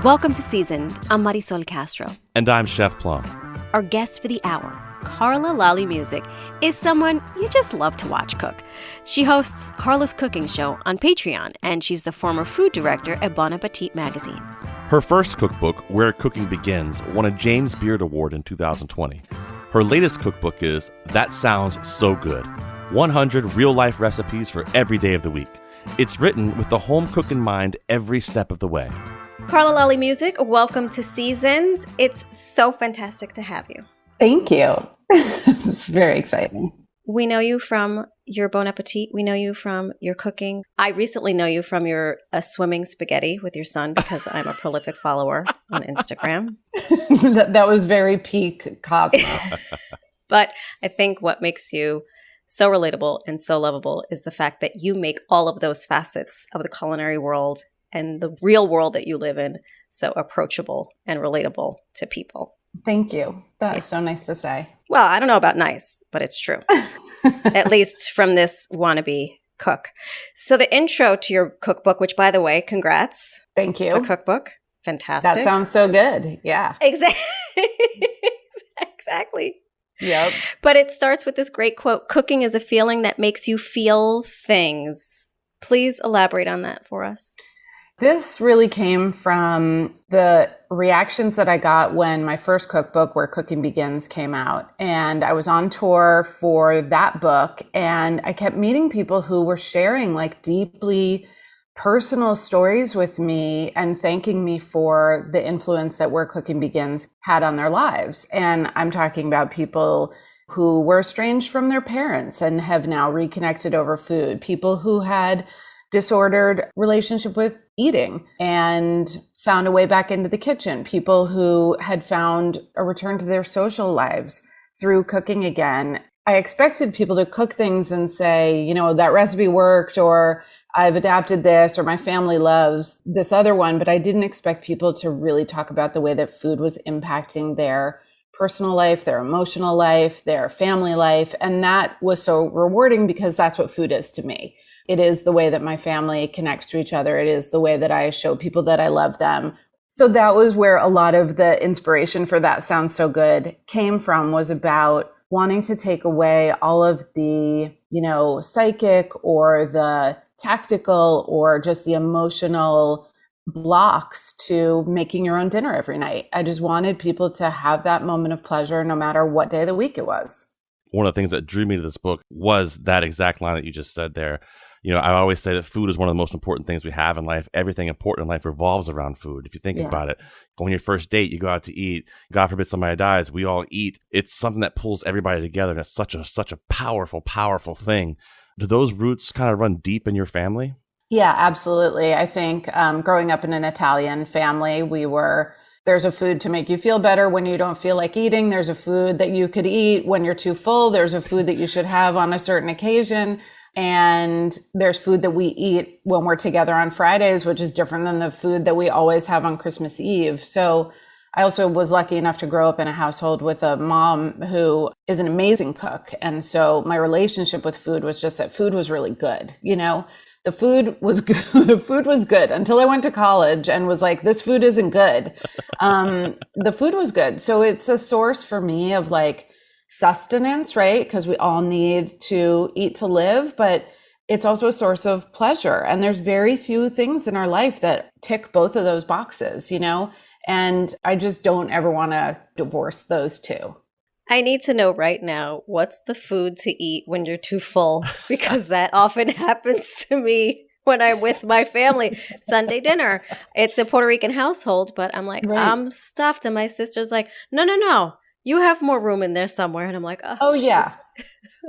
Welcome to Seasoned. I'm Marisol Castro. And I'm Chef Plum. Our guest for the hour, Carla Lalli Music, is someone you just love to watch cook. She hosts Carla's Cooking Show on Patreon, and she's the former food director at Bon Appetit magazine. Her first cookbook, Where Cooking Begins, won a James Beard Award in 2020. Her latest cookbook is That Sounds So Good, 100 real-life recipes for every day of the week. It's written with the home cook in mind every step of the way. Carla Lalli Music, welcome to Seasons. It's so fantastic to have you. Thank you. It's very exciting. We know you from your Bon Appetit. We know you from your cooking. I recently know you from your swimming spaghetti with your son because I'm a prolific follower on Instagram. that was very peak Cosmo. But I think what makes you so relatable and so lovable is the fact that you make all of those facets of the culinary world and the real world that you live in so approachable and relatable to people. Thank you. That is so nice to say. Well, I don't know about nice, but it's true. At least from this wannabe cook. So the intro to your cookbook, which by the way, congrats. Thank you. The cookbook. Fantastic. That sounds so good. Yeah. Exactly. Yep. But it starts with this great quote, cooking is a feeling that makes you feel things. Please elaborate on that for us. This really came from the reactions that I got when my first cookbook, Where Cooking Begins, came out. And I was on tour for that book, and I kept meeting people who were sharing like deeply personal stories with me and thanking me for the influence that Where Cooking Begins had on their lives. And I'm talking about people who were estranged from their parents and have now reconnected over food, people who had disordered relationship with eating and found a way back into the kitchen, people who had found a return to their social lives through cooking again. I expected people to cook things and say, you know, that recipe worked, or I've adapted this, or my family loves this other one, but I didn't expect people to really talk about the way that food was impacting their personal life, their emotional life, their family life. And that was so rewarding because that's what food is to me. It is the way that my family connects to each other. It is the way that I show people that I love them. So that was where a lot of the inspiration for That Sounds So Good came from, was about wanting to take away all of the, you know, psychic or the tactical or just the emotional blocks to making your own dinner every night. I just wanted people to have that moment of pleasure no matter what day of the week it was. One of the things that drew me to this book was that exact line that you just said there. You know, I always say that food is one of the most important things we have in life. Everything important in life revolves around food. If you think about it, on your first date, you go out to eat. God forbid somebody dies, we all eat. It's something that pulls everybody together. And it's such a powerful, powerful thing. Do those roots kind of run deep in your family? Yeah, absolutely. I think growing up in an Italian family, there's a food to make you feel better when you don't feel like eating. There's a food that you could eat when you're too full. There's a food that you should have on a certain occasion. And there's food that we eat when we're together on Fridays, which is different than the food that we always have on Christmas Eve. So I also was lucky enough to grow up in a household with a mom who is an amazing cook. And so my relationship with food was just that food was really good. You know, the food was good. The food was good until I went to college and was like, this food isn't good. The food was good. So it's a source for me of like sustenance, right? Because we all need to eat to live, but it's also a source of pleasure. And there's very few things in our life that tick both of those boxes, you know? And I just don't ever want to divorce those two. I need to know right now, what's the food to eat when you're too full? Because that often happens to me when I'm with my family. Sunday dinner, it's a Puerto Rican household, but I'm like, right. I'm stuffed. And my sister's like, no. You have more room in there somewhere. And I'm like, oh yeah.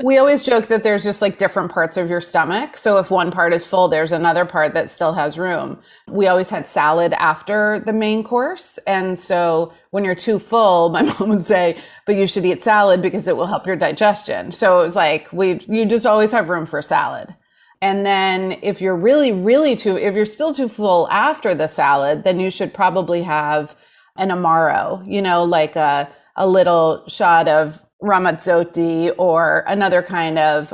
We always joke that there's just like different parts of your stomach. So if one part is full, there's another part that still has room. We always had salad after the main course. And so when you're too full, my mom would say, but you should eat salad because it will help your digestion. So it was like, you just always have room for salad. And then if you're if you're still too full after the salad, then you should probably have an Amaro, you know, like a little shot of Ramazzotti or another kind of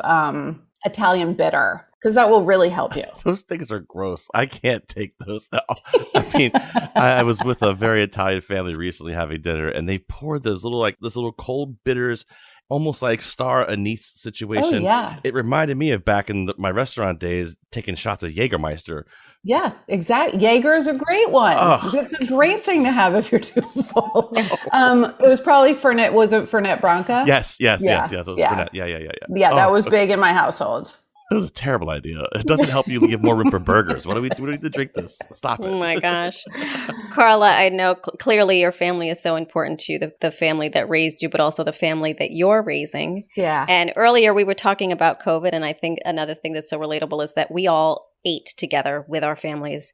Italian bitter, because that will really help you. Those things are gross. I can't take those out. I mean, I was with a very Italian family recently having dinner, and they poured this little cold bitters, almost like star anise situation. Oh, yeah. It reminded me of back in my restaurant days, taking shots of Jägermeister. Yeah, exactly. Jaeger is a great one. Oh. It's a great thing to have if you're too full. It was probably Fernet. Was it Fernet Branca? Yes. It was Yeah. Fernet. Yeah. Yeah, that was big in my household. It was a terrible idea. It doesn't help you give more room for burgers. What do we need to drink this? Stop it. Oh my gosh. Carla, I know clearly your family is so important to you, the family that raised you, but also the family that you're raising. Yeah. And earlier we were talking about COVID, and I think another thing that's so relatable is that we all ate together with our families,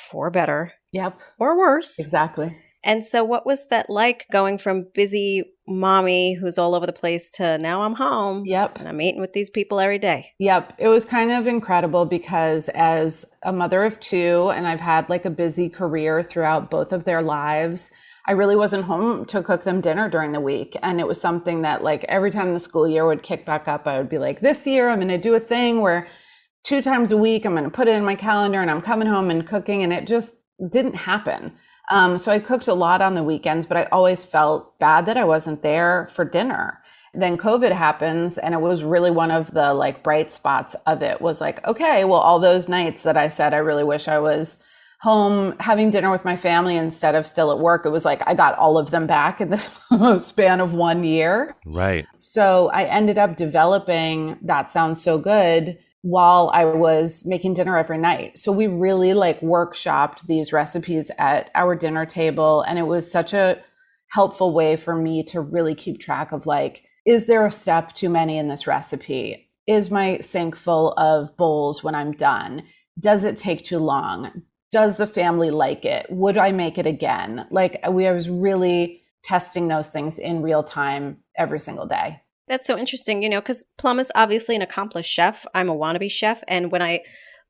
for better. Yep. Or worse. Exactly. And so what was that like, going from busy mommy who's all over the place to now I'm home? Yep. And I'm eating with these people every day. Yep. It was kind of incredible because as a mother of two, and I've had like a busy career throughout both of their lives, I really wasn't home to cook them dinner during the week. And it was something that like every time the school year would kick back up, I would be like, this year I'm going to do a thing where 2 times a week, I'm going to put it in my calendar and I'm coming home and cooking. And it just didn't happen. So I cooked a lot on the weekends, but I always felt bad that I wasn't there for dinner. Then COVID happens, and it was really one of the like bright spots of it was like, okay, well, all those nights that I said I really wish I was home having dinner with my family instead of still at work, it was like I got all of them back in the span of 1 year. Right. So I ended up developing That Sounds So Good while I was making dinner every night. So we really like workshopped these recipes at our dinner table. And it was such a helpful way for me to really keep track of like, is there a step too many in this recipe? Is my sink full of bowls when I'm done? Does it take too long? Does the family like it? Would I make it again? Like I was really testing those things in real time every single day. That's so interesting, because Plum is obviously an accomplished chef. I'm a wannabe chef. And when I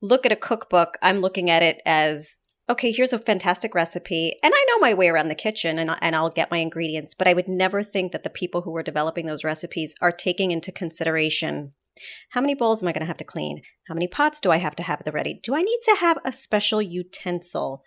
look at a cookbook, I'm looking at it as, okay, here's a fantastic recipe. And I know my way around the kitchen and I'll get my ingredients. But I would never think that the people who are developing those recipes are taking into consideration, how many bowls am I going to have to clean? How many pots do I have to have at the ready? Do I need to have a special utensil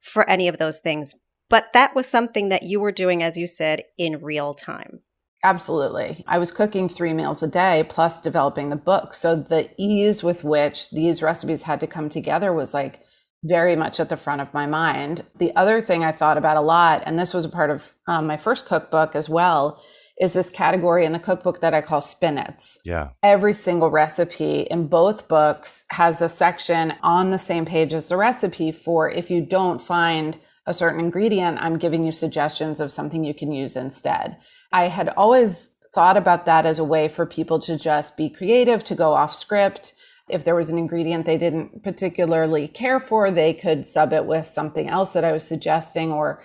for any of those things? But that was something that you were doing, as you said, in real time. Absolutely. I was cooking 3 meals a day plus developing the book. So the ease with which these recipes had to come together was like very much at the front of my mind. The other thing I thought about a lot, and this was a part of my first cookbook as well, is this category in the cookbook that I call spinets. Yeah. Every single recipe in both books has a section on the same page as the recipe for if you don't find a certain ingredient, I'm giving you suggestions of something you can use instead. I had always thought about that as a way for people to just be creative, to go off script. If there was an ingredient they didn't particularly care for, they could sub it with something else that I was suggesting, or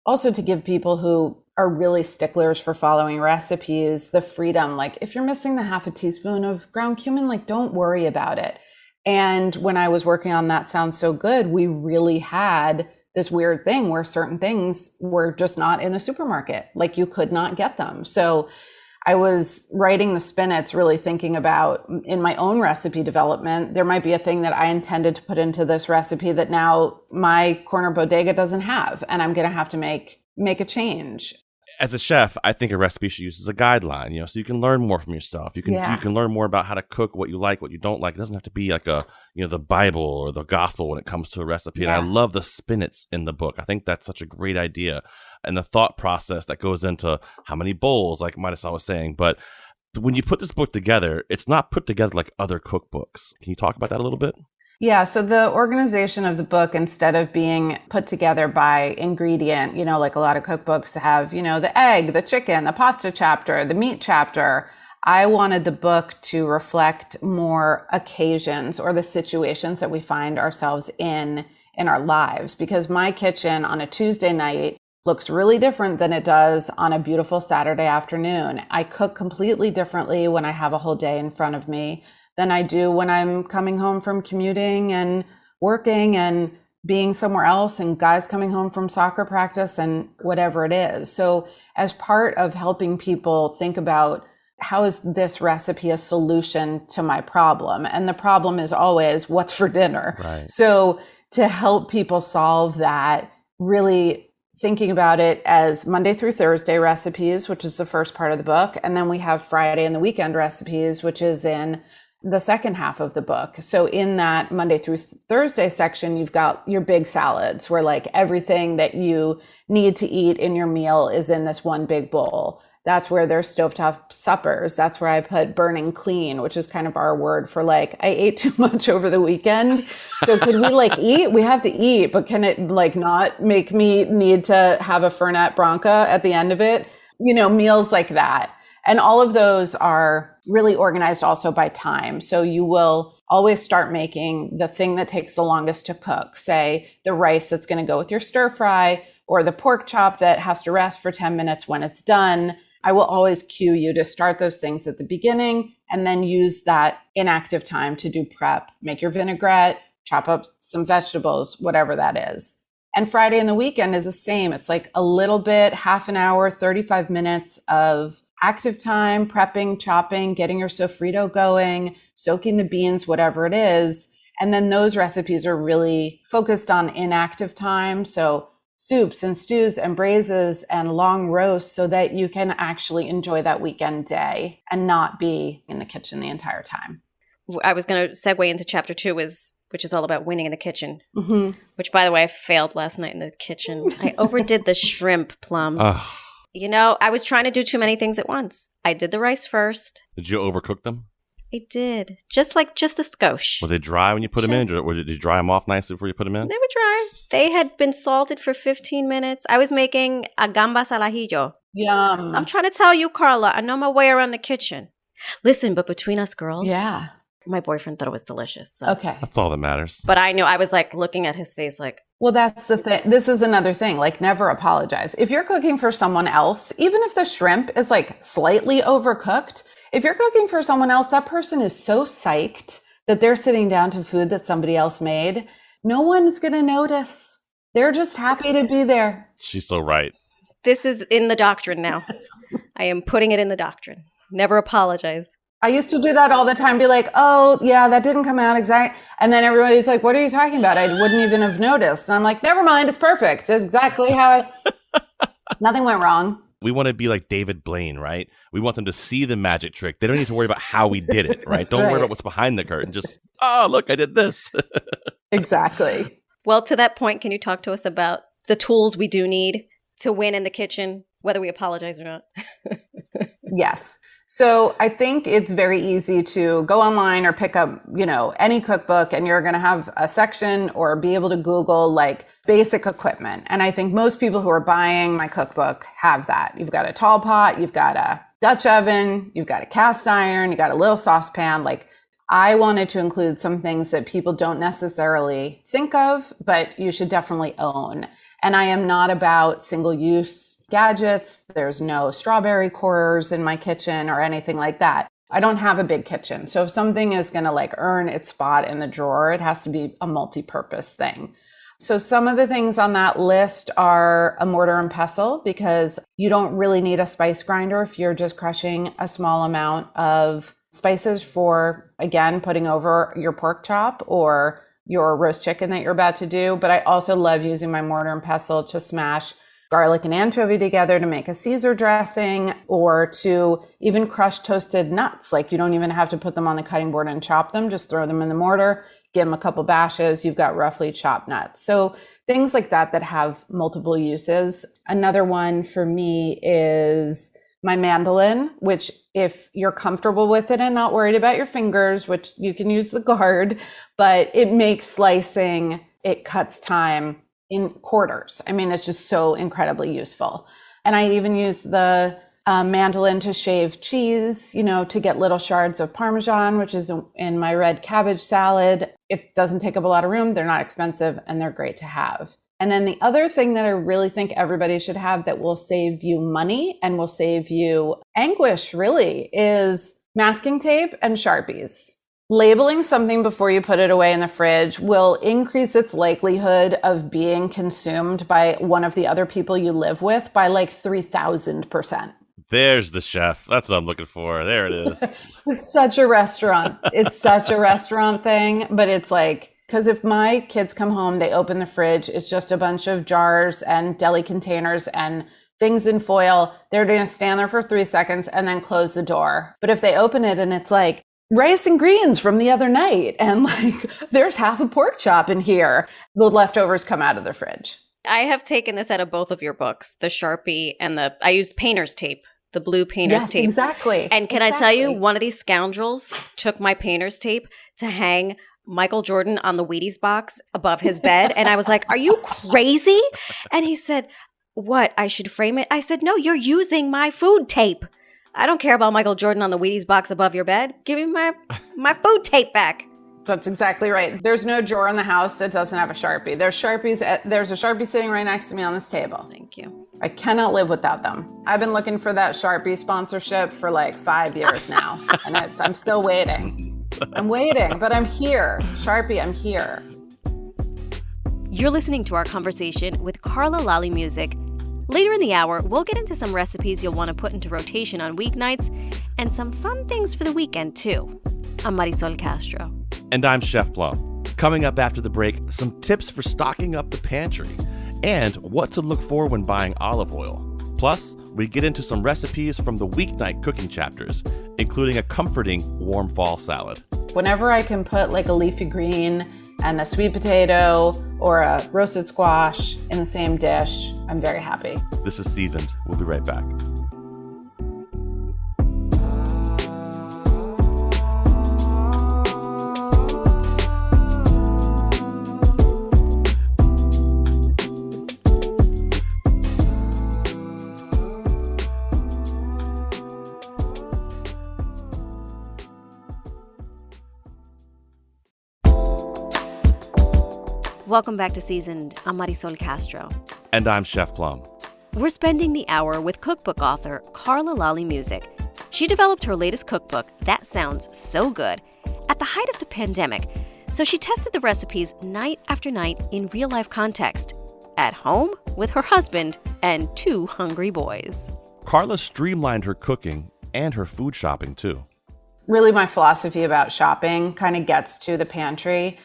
also to give people who are really sticklers for following recipes the freedom. Like if you're missing the half a teaspoon of ground cumin, like don't worry about it. And when I was working on That Sounds So Good, we really had this weird thing where certain things were just not in the supermarket. Like you could not get them. So I was writing the spinets, really thinking about in my own recipe development, there might be a thing that I intended to put into this recipe that now my corner bodega doesn't have, and I'm going to have to make a change. As a chef, I think a recipe should use as a guideline, so you can learn more from yourself. You can learn more about how to cook, what you like, what you don't like. It doesn't have to be like the Bible or the gospel when it comes to a recipe. Yeah. And I love the spinets in the book. I think that's such a great idea. And the thought process that goes into how many bowls, like Midas was saying. But when you put this book together, it's not put together like other cookbooks. Can you talk about that a little bit? Yeah. So the organization of the book, instead of being put together by ingredient, like a lot of cookbooks have, the egg, the chicken, the pasta chapter, the meat chapter, I wanted the book to reflect more occasions or the situations that we find ourselves in our lives. Because my kitchen on a Tuesday night looks really different than it does on a beautiful Saturday afternoon. I cook completely differently when I have a whole day in front of me than I do when I'm coming home from commuting and working and being somewhere else, and guys coming home from soccer practice and whatever it is. So as part of helping people think about how is this recipe a solution to my problem? And the problem is always what's for dinner. Right. So to help people solve that, really thinking about it as Monday through Thursday recipes, which is the first part of the book. And then we have Friday and the weekend recipes, which is in the second half of the book. So in that Monday through Thursday section, you've got your big salads where like everything that you need to eat in your meal is in this one big bowl. That's where there's stovetop suppers. That's where I put burning clean, which is kind of our word for like, I ate too much over the weekend. So could we like eat? We have to eat, but can it like not make me need to have a Fernet Branca at the end of it? You know, meals like that. And all of those are really organized also by time. So you will always start making the thing that takes the longest to cook, say the rice that's going to go with your stir fry, or the pork chop that has to rest for 10 minutes when it's done. I will always cue you to start those things at the beginning and then use that inactive time to do prep, make your vinaigrette, chop up some vegetables, whatever that is. And Friday and the weekend is the same. It's like a little bit, half an hour, 35 minutes of active time, prepping, chopping, getting your sofrito going, soaking the beans, whatever it is. And then those recipes are really focused on inactive time. So soups and stews and braises and long roasts so that you can actually enjoy that weekend day and not be in the kitchen the entire time. I was going to segue into chapter 2, which is all about winning in the kitchen, which, by the way, I failed last night in the kitchen. I overdid the shrimp, Plum. You know, I was trying to do too many things at once. I did the rice first. Did you overcook them? I did. Just a skosh. Were they dry when you put them in? Or did you dry them off nicely before you put them in? They were dry. They had been salted for 15 minutes. I was making a gambas al ajillo. Yum. I'm trying to tell you, Carla, I know my way around the kitchen. Listen, but between us girls, yeah, my boyfriend thought it was delicious. So. Okay. That's all that matters. But I knew, I was like looking at his face like. Well, that's the thing. This is another thing, like never apologize. If you're cooking for someone else, even if the shrimp is like slightly overcooked, if you're cooking for someone else, that person is so psyched that they're sitting down to food that somebody else made. No one's going to notice. They're just happy to be there. She's so right. This is in the doctrine now. I am putting it in the doctrine. Never apologize. I used to do that all the time, be like, oh, yeah, that didn't come out exact. And then everybody's like, what are you talking about? I wouldn't even have noticed. And I'm like, never mind, it's perfect. It's exactly how nothing went wrong. We want to be like David Blaine, right? We want them to see the magic trick. They don't need to worry about how we did it, right? Don't worry about what's behind the curtain. Just, oh, look, I did this. Exactly. Well, to that point, can you talk to us about the tools we do need to win in the kitchen, whether we apologize or not? Yes. So I think it's very easy to go online or pick up, any cookbook, and you're going to have a section or be able to Google like basic equipment. And I think most people who are buying my cookbook have that. You've got a tall pot, you've got a Dutch oven, you've got a cast iron, you got a little saucepan. Like I wanted to include some things that people don't necessarily think of, but you should definitely own. And I am not about single-use gadgets. There's no strawberry corers in my kitchen or anything like that. I don't have a big kitchen. So if something is going to like earn its spot in the drawer, it has to be a multi-purpose thing. So some of the things on that list are a mortar and pestle, because you don't really need a spice grinder if you're just crushing a small amount of spices for, again, putting over your pork chop or your roast chicken that you're about to do. But I also love using my mortar and pestle to smash garlic and anchovy together to make a Caesar dressing, or to even crush toasted nuts. Like you don't even have to put them on the cutting board and chop them, just throw them in the mortar, give them a couple bashes, you've got roughly chopped nuts. So things like that have multiple uses. Another one for me is my mandolin, which if you're comfortable with it and not worried about your fingers, which you can use the guard, but it makes slicing, it cuts time in quarters. I mean, it's just so incredibly useful. And I even use the mandolin to shave cheese, to get little shards of Parmesan, which is in my red cabbage salad. It doesn't take up a lot of room. They're not expensive and they're great to have. And then the other thing that I really think everybody should have that will save you money and will save you anguish really is masking tape and Sharpies. Labeling something before you put it away in the fridge will increase its likelihood of being consumed by one of the other people you live with by like 3,000%. There's the chef. That's what I'm looking for. There it is. It's such a restaurant. It's such a restaurant thing, but it's like, because if my kids come home, they open the fridge, it's just a bunch of jars and deli containers and things in foil. They're going to stand there for 3 seconds and then close the door. But if they open it and it's like rice and greens from the other night, and like there's half a pork chop in here, the leftovers come out of the fridge. I have taken this out of both of your books, the Sharpie and I used painter's tape, the blue painter's tape. Exactly. And can I tell you, one of these scoundrels took my painter's tape to hang Michael Jordan on the Wheaties box above his bed. And I was like, are you crazy? And he said, what, I should frame it? I said, no, you're using my food tape. I don't care about Michael Jordan on the Wheaties box above your bed. Give me my food tape back. That's exactly right. There's no drawer in the house that doesn't have a Sharpie. There's a Sharpie sitting right next to me on this table. Thank you. I cannot live without them. I've been looking for that Sharpie sponsorship for like 5 years now, and I'm still waiting. I'm waiting, but I'm here. Sharpie, I'm here. You're listening to our conversation with Carla Lalli Music. Later in the hour, we'll get into some recipes you'll want to put into rotation on weeknights and some fun things for the weekend, too. I'm Marisol Castro. And I'm Chef Plum. Coming up after the break, some tips for stocking up the pantry and what to look for when buying olive oil. Plus, we get into some recipes from the weeknight cooking chapters, including a comforting warm fall salad. Whenever I can put like a leafy green and a sweet potato or a roasted squash in the same dish, I'm very happy. This is Seasoned. We'll be right back. Welcome back to Seasoned. I'm Marisol Castro. And I'm Chef Plum. We're spending the hour with cookbook author Carla Lalli Music. She developed her latest cookbook, That Sounds So Good, at the height of the pandemic. So she tested the recipes night after night in real-life context, at home with her husband and 2 hungry boys. Carla streamlined her cooking and her food shopping, too. Really, my philosophy about shopping kind of gets to the pantry.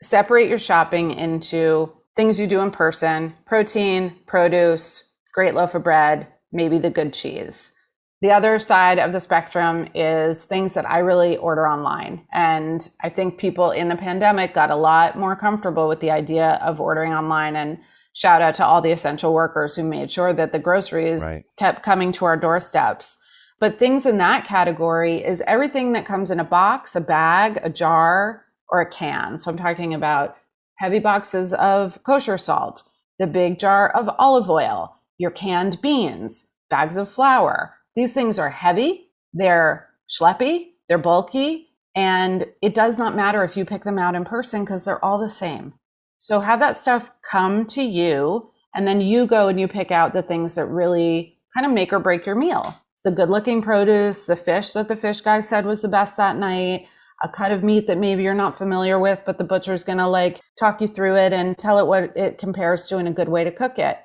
Separate your shopping into things you do in person, protein, produce, great loaf of bread, maybe the good cheese. The other side of the spectrum is things that I really order online. And I think people in the pandemic got a lot more comfortable with the idea of ordering online, and shout out to all the essential workers who made sure that the groceries kept coming to our doorsteps. But things in that category is everything that comes in a box, a bag, a jar, or a can. So I'm talking about heavy boxes of kosher salt, the big jar of olive oil, your canned beans, bags of flour. These things are heavy, they're schleppy, they're bulky, and it does not matter if you pick them out in person because they're all the same. So have that stuff come to you, and then you go and you pick out the things that really kind of make or break your meal. The good looking produce, the fish that the fish guy said was the best that night, a cut of meat that maybe you're not familiar with, but the butcher's going to like talk you through it and tell it what it compares to and a good way to cook it.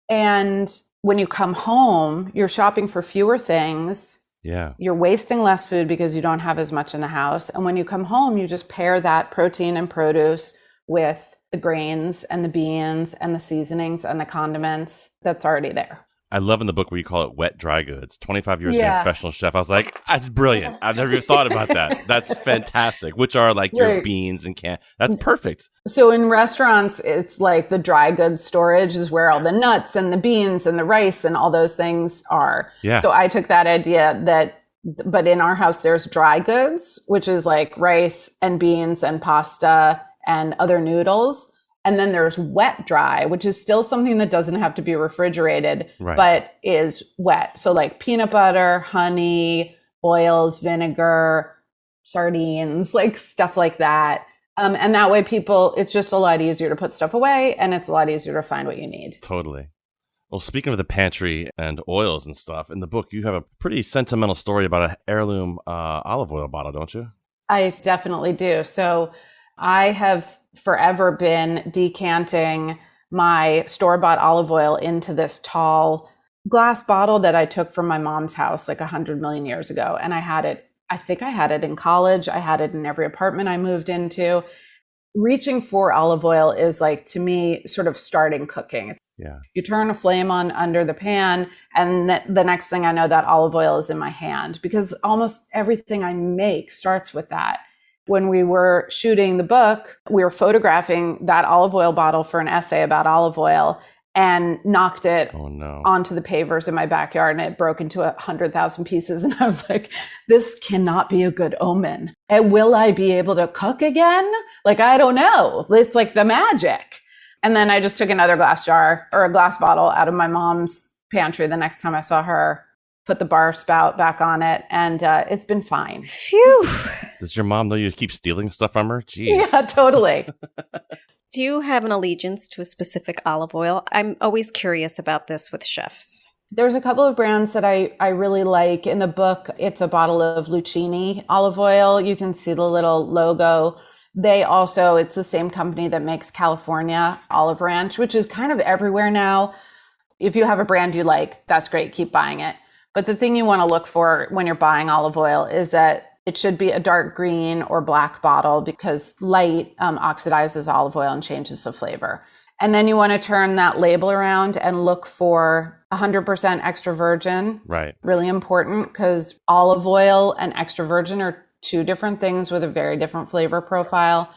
And when you come home, you're shopping for fewer things. Yeah. You're wasting less food because you don't have as much in the house. And when you come home, you just pair that protein and produce with the grains and the beans and the seasonings and the condiments that's already there. I love in the book where you call it wet dry goods. 25 years being a professional chef. I was like, that's brilliant. I've never even thought about that. That's fantastic. Which are like your beans and that's perfect. So in restaurants, it's like the dry goods storage is where all the nuts and the beans and the rice and all those things are. Yeah. So I took that idea but in our house, there's dry goods, which is like rice and beans and pasta and other noodles. And then there's wet dry, which is still something that doesn't have to be refrigerated, but is wet. So like peanut butter, honey, oils, vinegar, sardines, like stuff like that. And that way it's just a lot easier to put stuff away, and it's a lot easier to find what you need. Totally. Well, speaking of the pantry and oils and stuff, in the book, you have a pretty sentimental story about an heirloom olive oil bottle, don't you? I definitely do. So I have forever been decanting my store-bought olive oil into this tall glass bottle that I took from my mom's house like 100 million years ago. And I think I had it in college. I had it in every apartment I moved into. Reaching for olive oil is like, to me, sort of starting cooking. Yeah. You turn a flame on under the pan, and the next thing I know, that olive oil is in my hand, because almost everything I make starts with that. When we were shooting the book, we were photographing that olive oil bottle for an essay about olive oil, and knocked it onto the pavers in my backyard, and it broke into 100,000 pieces. And I was like, this cannot be a good omen. And will I be able to cook again? Like, I don't know. It's like the magic. And then I just took another glass jar or a glass bottle out of my mom's pantry the next time I saw her, put the bar spout back on it, and it's been fine. Phew. Does your mom know you keep stealing stuff from her? Jeez. Yeah, totally. Do you have an allegiance to a specific olive oil? I'm always curious about this with chefs. There's a couple of brands that I really like. In the book, it's a bottle of Lucchini olive oil. You can see the little logo. It's the same company that makes California Olive Ranch, which is kind of everywhere now. If you have a brand you like, that's great. Keep buying it. But the thing you want to look for when you're buying olive oil is that it should be a dark green or black bottle, because light oxidizes olive oil and changes the flavor. And then you want to turn that label around and look for 100% extra virgin. Right. Really important, because olive oil and extra virgin are two different things with a very different flavor profile.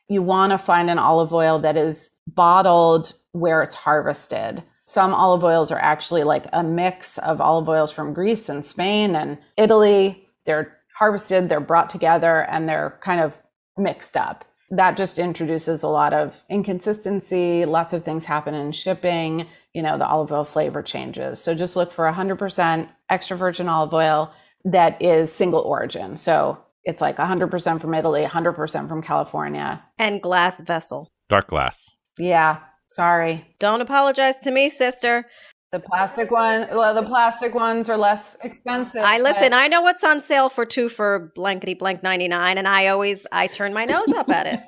You want to find an olive oil that is bottled where it's harvested. Some olive oils are actually like a mix of olive oils from Greece and Spain and Italy. They're harvested, they're brought together, and they're kind of mixed up. That just introduces a lot of inconsistency. Lots of things happen in shipping. The olive oil flavor changes. So just look for 100% extra virgin olive oil that is single origin. So it's like 100% from Italy, 100% from California. And glass vessel. Dark glass. Yeah, sorry. Don't apologize to me, sister. The plastic ones are less expensive. I know what's on sale for 2 for blankety blank 99, and I turn my nose up at it.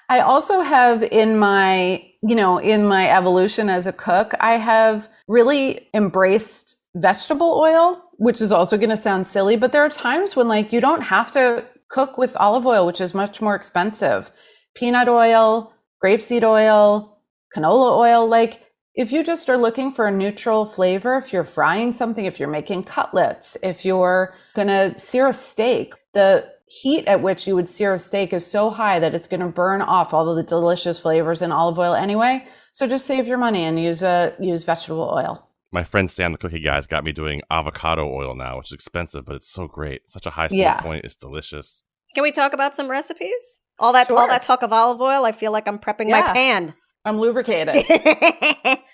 I also have in my evolution as a cook, I have really embraced vegetable oil, which is also going to sound silly, but there are times when you don't have to cook with olive oil, which is much more expensive. Peanut oil, grapeseed oil, canola oil, if you just are looking for a neutral flavor, if you're frying something, if you're making cutlets, if you're going to sear a steak, the heat at which you would sear a steak is so high that it's going to burn off all of the delicious flavors in olive oil anyway. So just save your money and use vegetable oil. My friend Sam, the cookie guy's got me doing avocado oil now, which is expensive, but it's so great. Such a high smoke point. It's delicious. Can we talk about some recipes? All that talk of olive oil, I feel like I'm prepping my pan. I'm lubricated.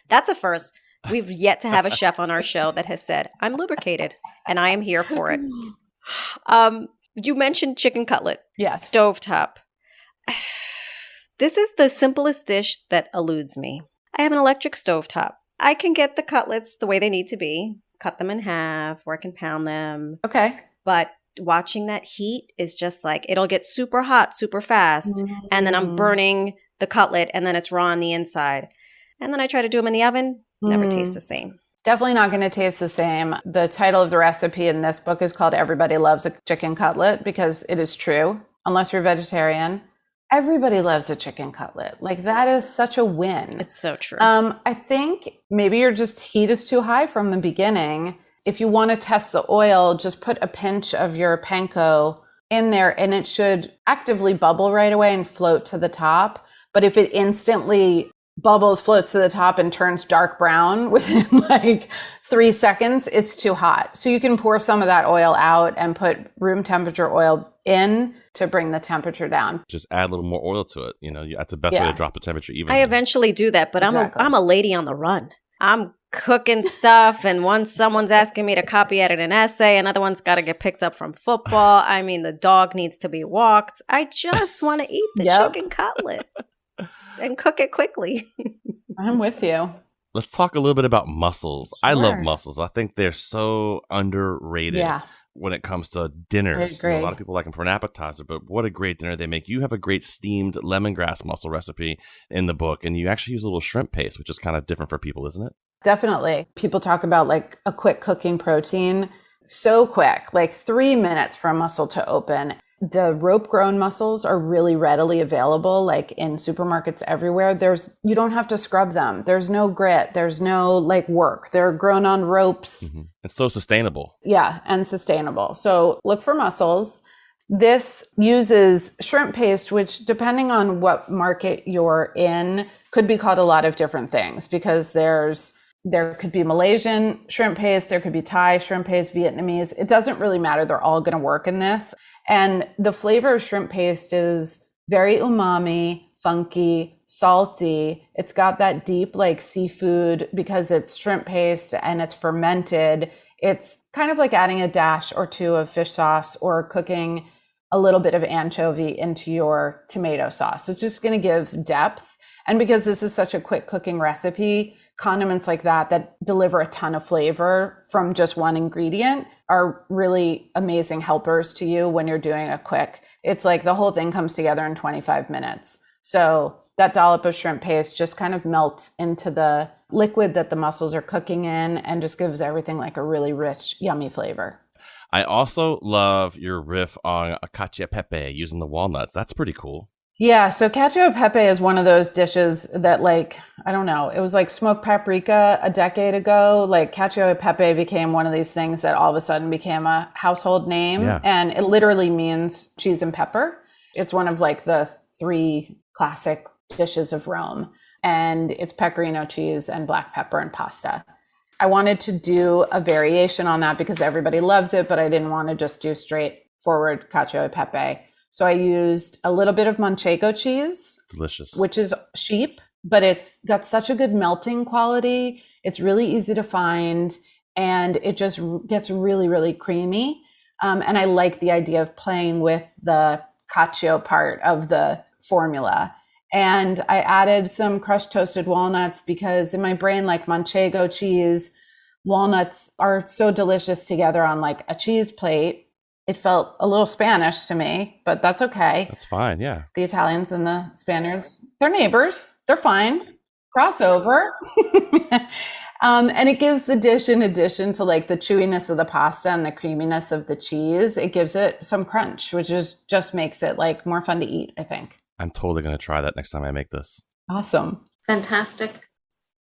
That's a first. We've yet to have a chef on our show that has said, I'm lubricated, and I am here for it. You mentioned chicken cutlet. Yes. Stovetop. This is the simplest dish that eludes me. I have an electric stovetop. I can get the cutlets the way they need to be, cut them in half, or I can pound them. Okay. But watching that heat is just it'll get super hot, super fast, and then I'm burning the cutlet, and then it's raw on the inside. And then I try to do them in the oven. Never taste the same. Definitely not going to taste the same. The title of the recipe in this book is called Everybody Loves a Chicken Cutlet, because it is true. Unless you're vegetarian, everybody loves a chicken cutlet. That is such a win. It's so true. I think maybe your heat is too high from the beginning. If you want to test the oil, just put a pinch of your panko in there, and it should actively bubble right away and float to the top. But if it instantly bubbles, floats to the top, and turns dark brown within 3 seconds, it's too hot. So you can pour some of that oil out and put room temperature oil in to bring the temperature down. Just add a little more oil to it. That's the best way to drop the temperature even. I eventually do that, but I'm a lady on the run. I'm cooking stuff, and once someone's asking me to copy edit an essay, another one's got to get picked up from football. I mean, the dog needs to be walked. I just want to eat the chicken cutlet. And cook it quickly. I'm with you. Let's talk a little bit about mussels. Sure. I love mussels. I think they're so underrated when it comes to dinners. A lot of people like them for an appetizer, but what a great dinner they make. You have a great steamed lemongrass mussel recipe in the book, and you actually use a little shrimp paste, which is kind of different for people, isn't it? Definitely. People talk about like a quick cooking protein. So quick, like 3 minutes for a mussel to open. The rope grown mussels are really readily available, like in supermarkets everywhere. You don't have to scrub them. There's no grit. There's no like work. They're grown on ropes. Mm-hmm. It's so sustainable. Yeah, and sustainable. So look for mussels. This uses shrimp paste, which depending on what market you're in, could be called a lot of different things, because there could be Malaysian shrimp paste, there could be Thai shrimp paste, Vietnamese. It doesn't really matter. They're all going to work in this. And the flavor of shrimp paste is very umami, funky, salty. It's got that deep like seafood because it's shrimp paste and it's fermented. It's kind of like adding a dash or two of fish sauce or cooking a little bit of anchovy into your tomato sauce. It's just going to give depth. And because this is such a quick cooking recipe, condiments like that deliver a ton of flavor from just one ingredient are really amazing helpers to you when you're doing a quick. It's like the whole thing comes together in 25 minutes. So that dollop of shrimp paste just kind of melts into the liquid that the mussels are cooking in and just gives everything like a really rich, yummy flavor. I also love your riff on a cacio e pepe using the walnuts. That's pretty cool. Yeah, so cacio e pepe is one of those dishes that like, I don't know, it was like smoked paprika a decade ago. Like cacio e pepe became one of these things that all of a sudden became a household name. Yeah. And it literally means cheese and pepper. It's one of like the 3 classic dishes of Rome. And it's pecorino cheese and black pepper and pasta. I wanted to do a variation on that because everybody loves it, but I didn't want to just do straightforward cacio e pepe. So I used a little bit of manchego cheese. Delicious. Which is cheap, but it's got such a good melting quality. It's really easy to find, and it just gets really, really creamy. And I like the idea of playing with the cacio part of the formula. And I added some crushed toasted walnuts because in my brain, like manchego cheese, walnuts are so delicious together on like a cheese plate. It felt a little Spanish to me, but that's okay. That's fine, yeah. The Italians and the Spaniards, they're neighbors. They're fine. Crossover. And it gives the dish, in addition to like the chewiness of the pasta and the creaminess of the cheese, it gives it some crunch, which just makes it like more fun to eat, I think. I'm totally going to try that next time I make this. Awesome. Fantastic.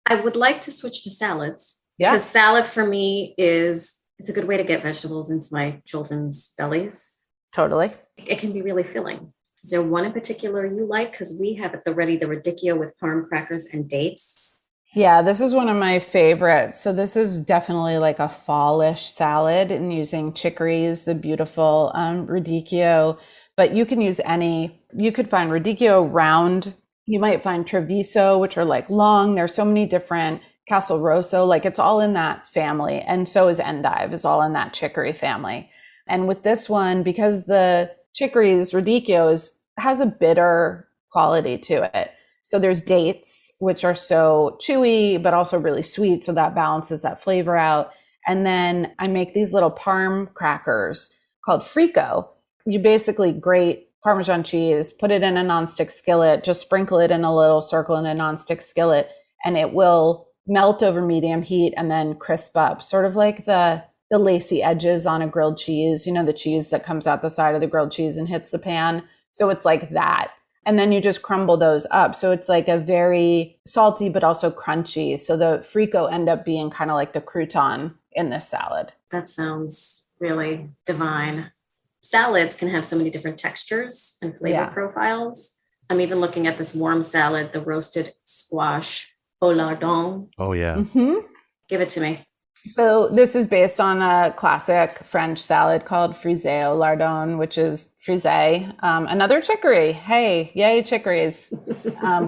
I would like to switch to salads. Yeah. Because salad for me it's a good way to get vegetables into my children's bellies. Totally. It can be really filling. Is there one in particular you like? Because we have at the ready the radicchio with parm crackers and dates. Yeah, this is one of my favorites. So this is definitely like a fallish salad and using chicories, the beautiful radicchio. But you can use you could find radicchio round. You might find Treviso, which are like long. There's so many different Castle Rosso, like it's all in that family. And so is endive, is all in that chicory family. And with this one, because the chicories, radicchio has a bitter quality to it. So there's dates, which are so chewy, but also really sweet. So that balances that flavor out. And then I make these little parm crackers called frico. You basically grate Parmesan cheese, put it in a nonstick skillet, just sprinkle it in a little circle in a nonstick skillet, and it will melt over medium heat and then crisp up, sort of like the lacy edges on a grilled cheese, the cheese that comes out the side of the grilled cheese and hits the pan. So it's like that. And then you just crumble those up. So it's like a very salty, but also crunchy. So the frico end up being kind of like the crouton in this salad. That sounds really divine. Salads can have so many different textures and flavor profiles. I'm even looking at this warm salad, the roasted squash au lardon. Oh, yeah. Mm-hmm. Give it to me. So this is based on a classic French salad called frisée au lardon, which is frisée. Another chicory. Hey, yay, chicories.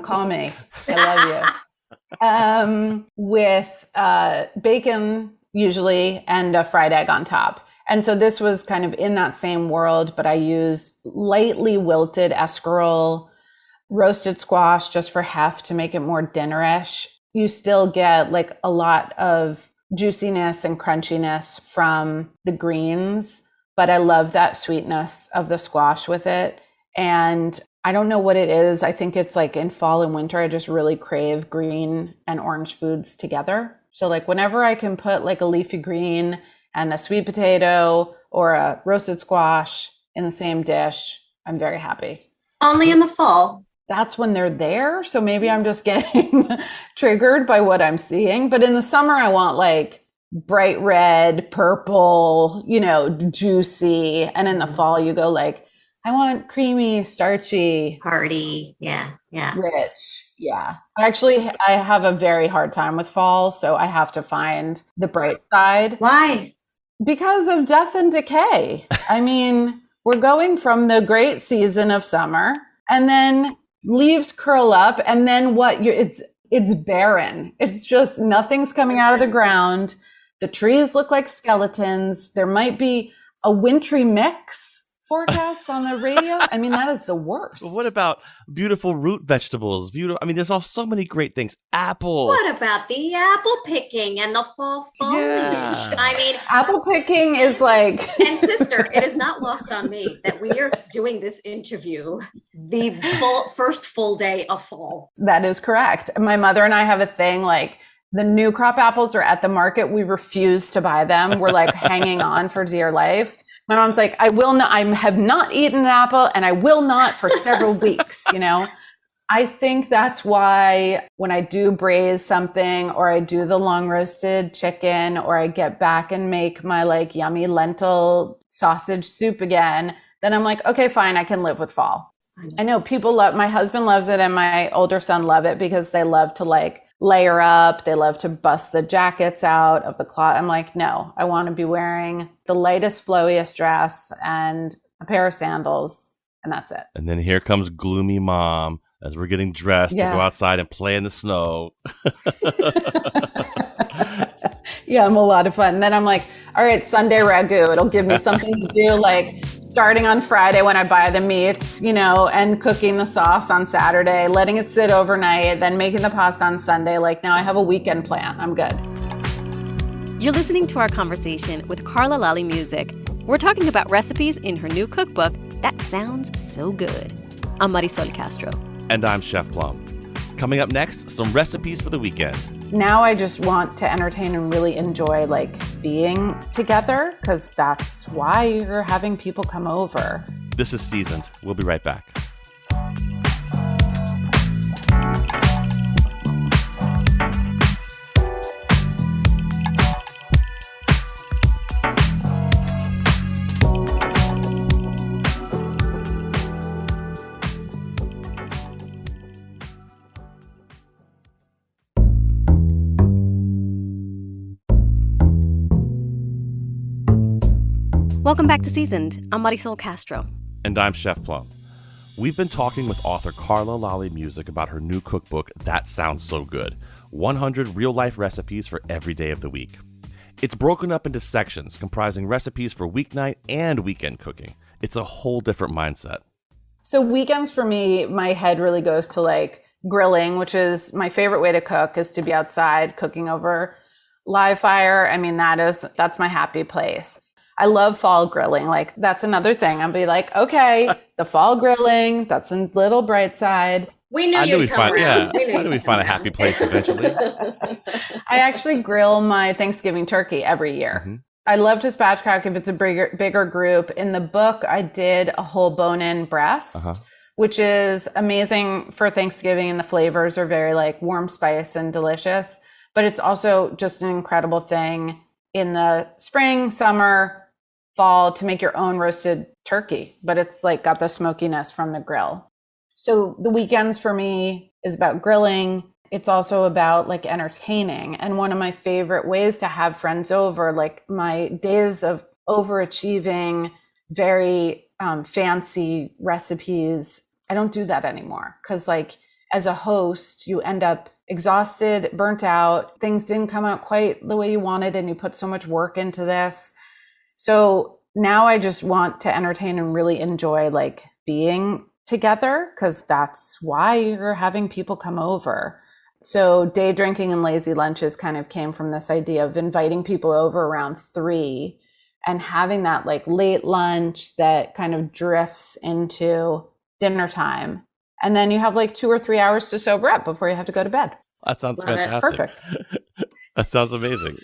Call me. I love you. With bacon, usually, and a fried egg on top. And so this was kind of in that same world, but I use lightly wilted escarole, roasted squash just for heft to make it more dinnerish. You still get like a lot of juiciness and crunchiness from the greens, but I love that sweetness of the squash with it. And I don't know what it is. I think it's like in fall and winter, I just really crave green and orange foods together. So like whenever I can put like a leafy green and a sweet potato or a roasted squash in the same dish, I'm very happy. Only in the fall. That's when they're there. So maybe I'm just getting triggered by what I'm seeing. But in the summer, I want like bright red, purple, juicy. And in the fall, you go like, I want creamy, starchy, Hearty. Yeah. rich. Yeah. Actually, I have a very hard time with fall. So I have to find the bright side. Why? Because of death and decay. I mean, we're going from the great season of summer and then leaves curl up and then it's barren. It's just nothing's coming out of the ground. The trees look like skeletons. There might be a wintry mix forecast on the radio. I mean, that is the worst. What about beautiful root vegetables? There's so many great things. Apples. What about the apple picking and the fall foliage? Yeah. I mean, apple picking is like... And sister, it is not lost on me that we are doing this interview the first full day of fall. That is correct. My mother and I have a thing like the new crop apples are at the market. We refuse to buy them. We're like hanging on for dear life. My mom's like, I have not eaten an apple and I will not for several weeks, I think that's why when I do braise something or I do the long roasted chicken or I get back and make my like yummy lentil sausage soup again, then I'm like, okay, fine, I can live with fall. I know my husband loves it and my older son love it because they love to like layer up. They love to bust the jackets out of the cloth. I'm like, no, I want to be wearing the lightest, flowiest dress and a pair of sandals, and that's it. And then here comes gloomy mom as we're getting dressed to go outside and play in the snow. Yeah, I'm a lot of fun. And then I'm like, all right, Sunday ragu. It'll give me something to do, like starting on Friday when I buy the meats, and cooking the sauce on Saturday, letting it sit overnight, then making the pasta on Sunday. Like now I have a weekend plan. I'm good. You're listening to our conversation with Carla Lalli Music. We're talking about recipes in her new cookbook, That Sounds So Good. I'm Marisol Castro. And I'm Chef Plum. Coming up next, some recipes for the weekend. Now I just want to entertain and really enjoy like being together because that's why you're having people come over. This is Seasoned. We'll be right back. Welcome back to Seasoned. I'm Marisol Castro. And I'm Chef Plum. We've been talking with author Carla Lalli Music about her new cookbook, That Sounds So Good, 100 real-life recipes for every day of the week. It's broken up into sections comprising recipes for weeknight and weekend cooking. It's a whole different mindset. So weekends for me, my head really goes to like grilling, which is my favorite way to cook, is to be outside cooking over live fire. I mean, that's my happy place. I love fall grilling. Like that's another thing. I'll be like, okay, the fall grilling, that's a little bright side. We knew you'd come around. Why do we find a happy place eventually? I actually grill my Thanksgiving turkey every year. Mm-hmm. I love to spatchcock if it's a bigger group. In the book, I did a whole bone-in breast, which is amazing for Thanksgiving, and the flavors are very like warm spice and delicious. But it's also just an incredible thing in the spring, summer, fall to make your own roasted turkey, but it's like got the smokiness from the grill. So the weekends for me is about grilling. It's also about like entertaining. And one of my favorite ways to have friends over, like my days of overachieving, very fancy recipes, I don't do that anymore. Because like as a host, you end up exhausted, burnt out. Things didn't come out quite the way you wanted and you put so much work into this. So now I just want to entertain and really enjoy like being together because that's why you're having people come over. So day drinking and lazy lunches kind of came from this idea of inviting people over around 3 and having that like late lunch that kind of drifts into dinner time. And then you have like 2 or 3 hours to sober up before you have to go to bed. That sounds Love fantastic. Perfect. That sounds amazing.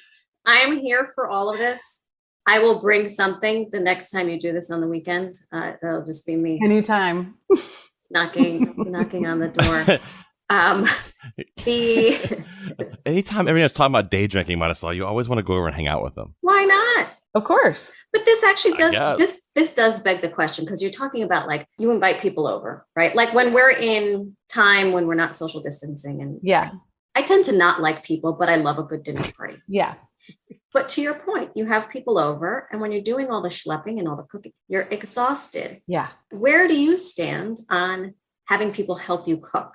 I'm here for all of this. I will bring something the next time you do this on the weekend. It'll just be me Anytime. knocking on the door. Anytime everyone's talking about day drinking, Marisol, you always want to go over and hang out with them. Why not? Of course. But this actually does this does beg the question, because you're talking about like you invite people over, right? Like when we're in time when we're not social distancing, and I tend to not like people, but I love a good dinner party. Yeah. But to your point, you have people over, and when you're doing all the schlepping and all the cooking, you're exhausted. Yeah. Where do you stand on having people help you cook?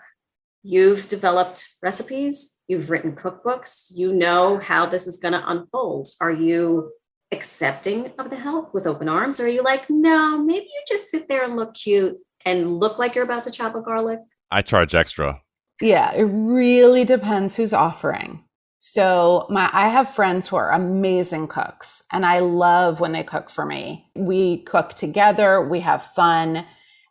You've developed recipes, you've written cookbooks, you know how this is going to unfold. Are you accepting of the help with open arms? Or are you like, no, maybe you just sit there and look cute and look like you're about to chop a garlic? I charge extra. Yeah, it really depends who's offering. So I have friends who are amazing cooks, and I love when they cook for me. We cook together, we have fun.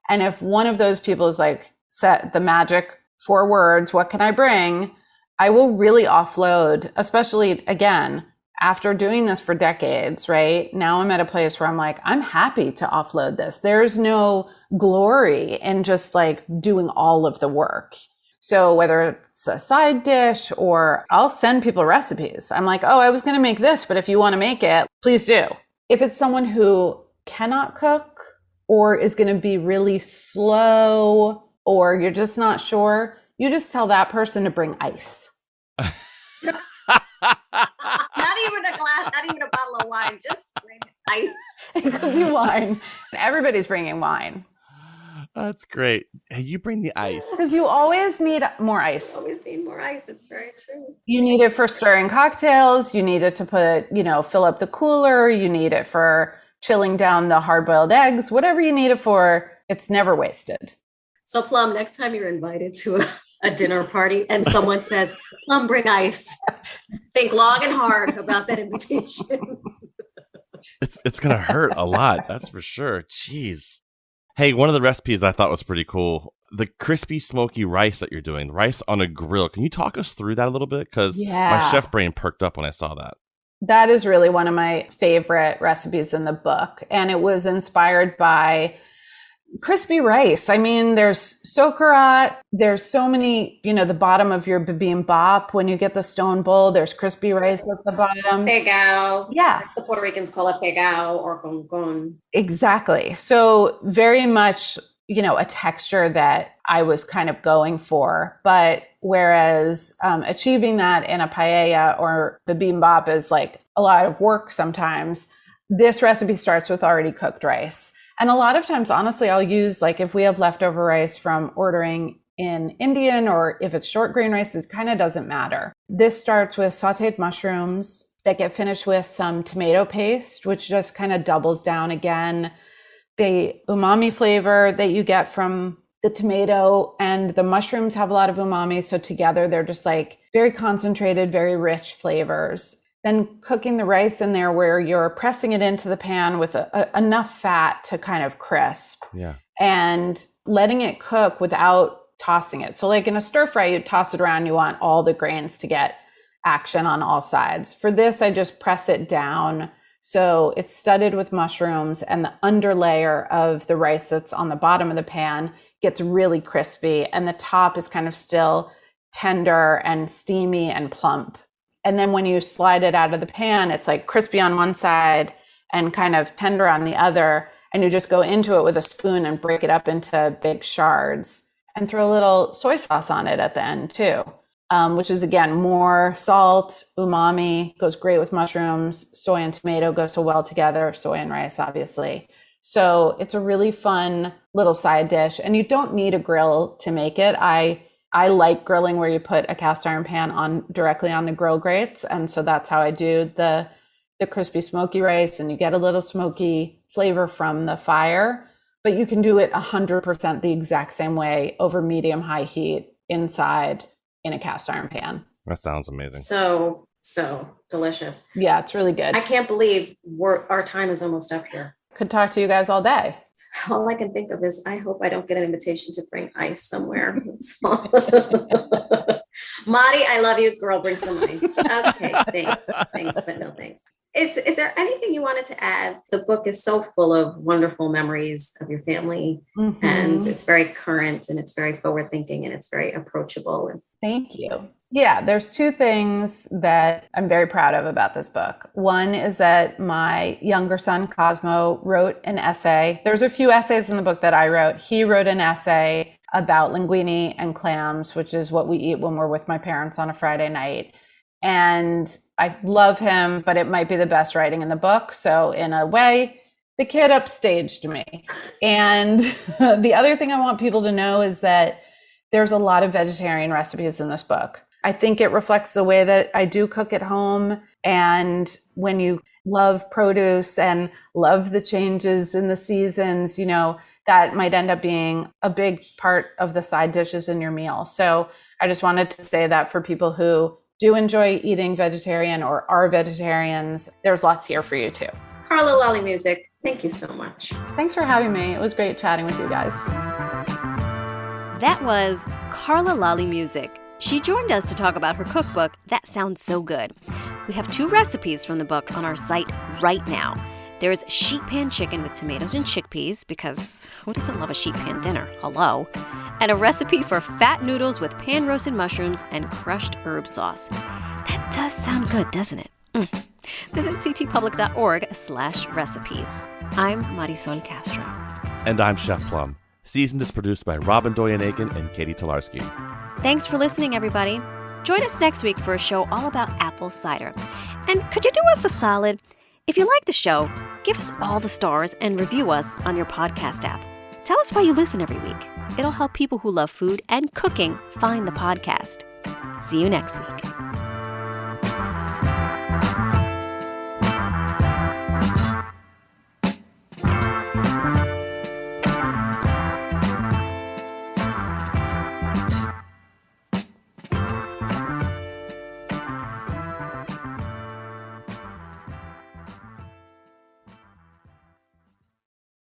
And if one of those people is like, set the magic 4 words, what can I bring? I will really offload, especially again, after doing this for decades, right? Now I'm at a place where I'm like, I'm happy to offload this. There's no glory in just like doing all of the work. So whether it's a side dish or I'll send people recipes. I'm like, oh, I was going to make this, but if you want to make it, please do. If it's someone who cannot cook or is going to be really slow or you're just not sure, you just tell that person to bring ice. Not even a glass, not even a bottle of wine, just bring ice. It could be wine. Everybody's bringing wine. That's great. Hey, you bring the ice. Because you always need more ice. Always need more ice. It's very true. You need it for stirring cocktails. You need it to fill up the cooler. You need it for chilling down the hard-boiled eggs. Whatever you need it for, it's never wasted. So Plum, next time you're invited to a dinner party and someone says, Plum, bring ice, think long and hard about that invitation. It's going to hurt a lot. That's for sure. Jeez. Hey, one of the recipes I thought was pretty cool, the crispy, smoky rice that you're doing, rice on a grill. Can you talk us through that a little bit? Because my chef brain perked up when I saw that. That is really one of my favorite recipes in the book. And it was inspired by crispy rice. I mean, there's sauerkraut, there's so many, the bottom of your bibimbap, when you get the stone bowl, there's crispy rice at the bottom. Pegao. Yeah. The Puerto Ricans call it pegao or con. Exactly. So very much, a texture that I was kind of going for. But whereas achieving that in a paella or bibimbap is like a lot of work sometimes, this recipe starts with already cooked rice. And a lot of times, honestly, I'll use, like, if we have leftover rice from ordering in Indian or if it's short grain rice, it kind of doesn't matter. This starts with sauteed mushrooms that get finished with some tomato paste, which just kind of doubles down again the umami flavor that you get from the tomato, and the mushrooms have a lot of umami. So together, they're just like very concentrated, very rich flavors. Then cooking the rice in there where you're pressing it into the pan with enough fat to kind of crisp. Yeah. And letting it cook without tossing it. So like in a stir fry, you toss it around, you want all the grains to get action on all sides. For this, I just press it down. So it's studded with mushrooms, and the underlayer of the rice that's on the bottom of the pan gets really crispy, and the top is kind of still tender and steamy and plump. And then when you slide it out of the pan, it's like crispy on one side and kind of tender on the other. And you just go into it with a spoon and break it up into big shards and throw a little soy sauce on it at the end too, which is, again, more salt, umami, goes great with mushrooms. Soy and tomato go so well together, soy and rice, obviously. So it's a really fun little side dish. And you don't need a grill to make it. I like grilling where you put a cast iron pan directly on the grill grates. And so that's how I do the crispy smoky rice, and you get a little smoky flavor from the fire, but you can do it 100% the exact same way over medium high heat inside in a cast iron pan. That sounds amazing. So delicious. Yeah, it's really good. I can't believe our time is almost up here. Could talk to you guys all day. All I can think of is I hope I don't get an invitation to bring ice somewhere. Marty, I love you. Girl, bring some ice. Okay, thanks, but no thanks. Is there anything you wanted to add? The book is so full of wonderful memories of your family, and it's very current, and it's very forward thinking, and it's very approachable. Thank you. Yeah, there's two things that I'm very proud of about this book. One is that my younger son, Cosmo, wrote an essay. There's a few essays in the book that I wrote. He wrote an essay about linguine and clams, which is what we eat when we're with my parents on a Friday night. And I love him, but it might be the best writing in the book. So in a way, the kid upstaged me. And the other thing I want people to know is that there's a lot of vegetarian recipes in this book. I think it reflects the way that I do cook at home. And when you love produce and love the changes in the seasons, you know, that might end up being a big part of the side dishes in your meal. So I just wanted to say that for people who do enjoy eating vegetarian or are vegetarians, there's lots here for you too. Carla Lalli Music, thank you so much. Thanks for having me. It was great chatting with you guys. That was Carla Lalli Music. She joined us to talk about her cookbook, That Sounds So Good. We have 2 recipes from the book on our site right now. There's sheet pan chicken with tomatoes and chickpeas, because who doesn't love a sheet pan dinner? Hello. And a recipe for fat noodles with pan-roasted mushrooms and crushed herb sauce. That does sound good, doesn't it? Visit ctpublic.org/recipes. I'm Marisol Castro. And I'm Chef Plum. Seasoned is produced by Robyn Doyon-Aitken and Catie Talarski. Thanks for listening, everybody. Join us next week for a show all about apple cider. And could you do us a solid? If you like the show, give us all the stars and review us on your podcast app. Tell us why you listen every week. It'll help people who love food and cooking find the podcast. See you next week.